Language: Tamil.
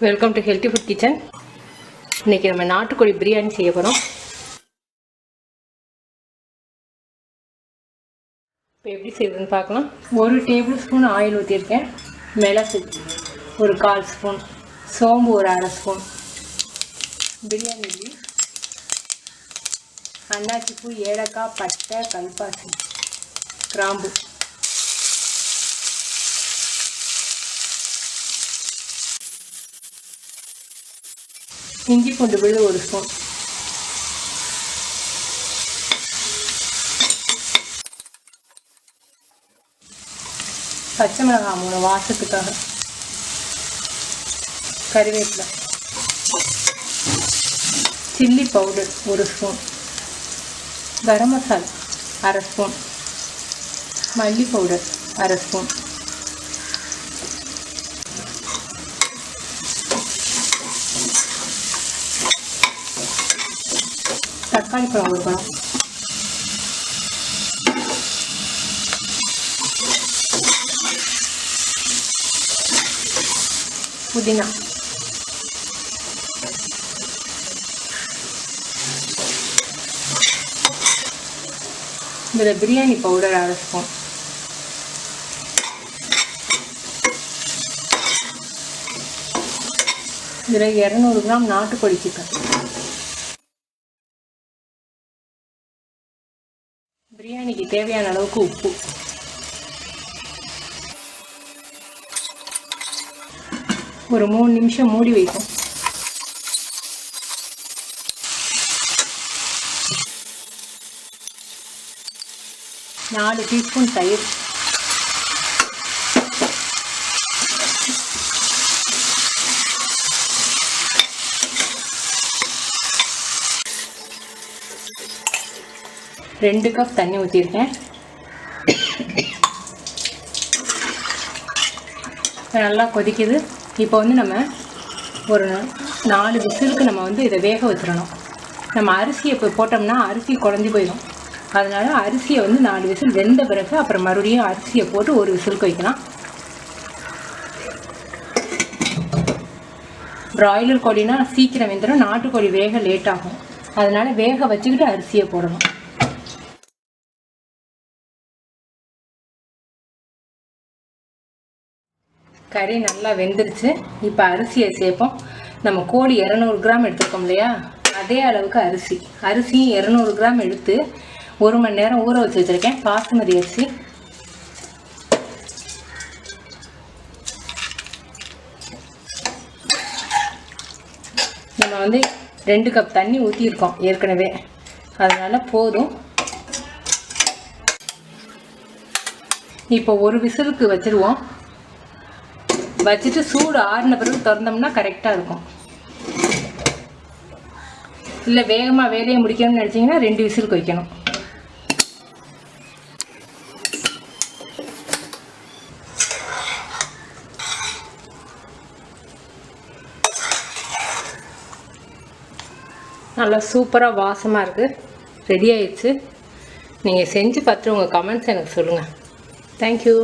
Welcome to healthy food kitchen. இன்றைக்கி நம்ம நாட்டுக்கோழி பிரியாணி செய்ய போகிறோம். இப்போ எப்படி செய்யுதுன்னு பார்க்கலாம். 1 டேபிள் ஸ்பூன் ஆயில் ஊற்றிருக்கேன். மிளகு ஒரு 1/4 ஸ்பூன், சோம்பு ஒரு 1/2 ஸ்பூன், பிரியாணி லீஃப், அன்னாச்சி பூ, ஏலக்காய், பட்டை, கல்பாசி, கிராம்பு, இஞ்சி பூண்டு விழுது 1 ஸ்பூன், பச்சை மிளகாய் 3 வாசத்துக்காக, கறிவேப்பிலை, சில்லி பவுடர் 1 ஸ்பூன், கரம் மசால் 1/2 ஸ்பூன், மல்லி பவுடர் 1/2 ஸ்பூன், தக்காளி பழம் 1 பழம், புதினா, இதில் பிரியாணி பவுடர் 1/2 ஸ்பூன், இதில் 200 கிராம் நாட்டுக்கோழி சிக்கன், பிரியாணிக்கு தேவையான அளவுக்கு உப்பு, ஒரு 3 நிமிஷம் மூடி வைக்கும். நாலு டீஸ்பூன் தயிர், ரெண்டு கப் தண்ணி ஊற்றிருக்கேன். நல்லா கொதிக்குது. இப்போ நம்ம ஒரு 4 விசிலுக்கு நம்ம இதை வேக வச்சிடணும். நம்ம அரிசியை இப்போ போட்டோம்னா அரிசி குழஞ்சி போயிடும். அதனால் அரிசியை 4 விசில் வெந்த பிறகு அப்புறம் மறுபடியும் அரிசியை போட்டு 1 விசிலுக்கு வைக்கலாம். பிராய்லர் கோழினா சீக்கிரம் வெந்துடும், நாட்டுக்கோழி வேக லேட் ஆகும். அதனால் வேக வச்சுக்கிட்டு அரிசியை போடணும். கறி நல்லா வெந்துருச்சு. இப்போ அரிசியை சேர்ப்போம். நம்ம கோழி 200 கிராம் எடுத்துருக்கோம் இல்லையா, அதே அளவுக்கு அரிசியும் 200 கிராம் எடுத்து 1 மணி நேரம் ஊற வச்சு வச்சுருக்கேன். பாசுமதி அரிசி, நம்ம 2 கப் தண்ணி ஊற்றிருக்கோம் ஏற்கனவே, அதனால் போதும். இப்போ 1 விசிலுக்கு வச்சுருவோம். வச்சுட்டு சூடு ஆறின பிறகு திறந்தோம்னா கரெக்டாக இருக்கும். இல்லை வேகமாக வேலையை முடிக்கணும்னு நினச்சிங்கன்னா 2 விசிலுக்கு வைக்கணும். நல்லா சூப்பராக வாசமாக இருக்குது. ரெடி ஆயிடுச்சு. நீங்கள் செஞ்சு பார்த்துட்டு உங்கள் கமெண்ட்ஸ் எனக்கு சொல்லுங்கள். தேங்க்யூ.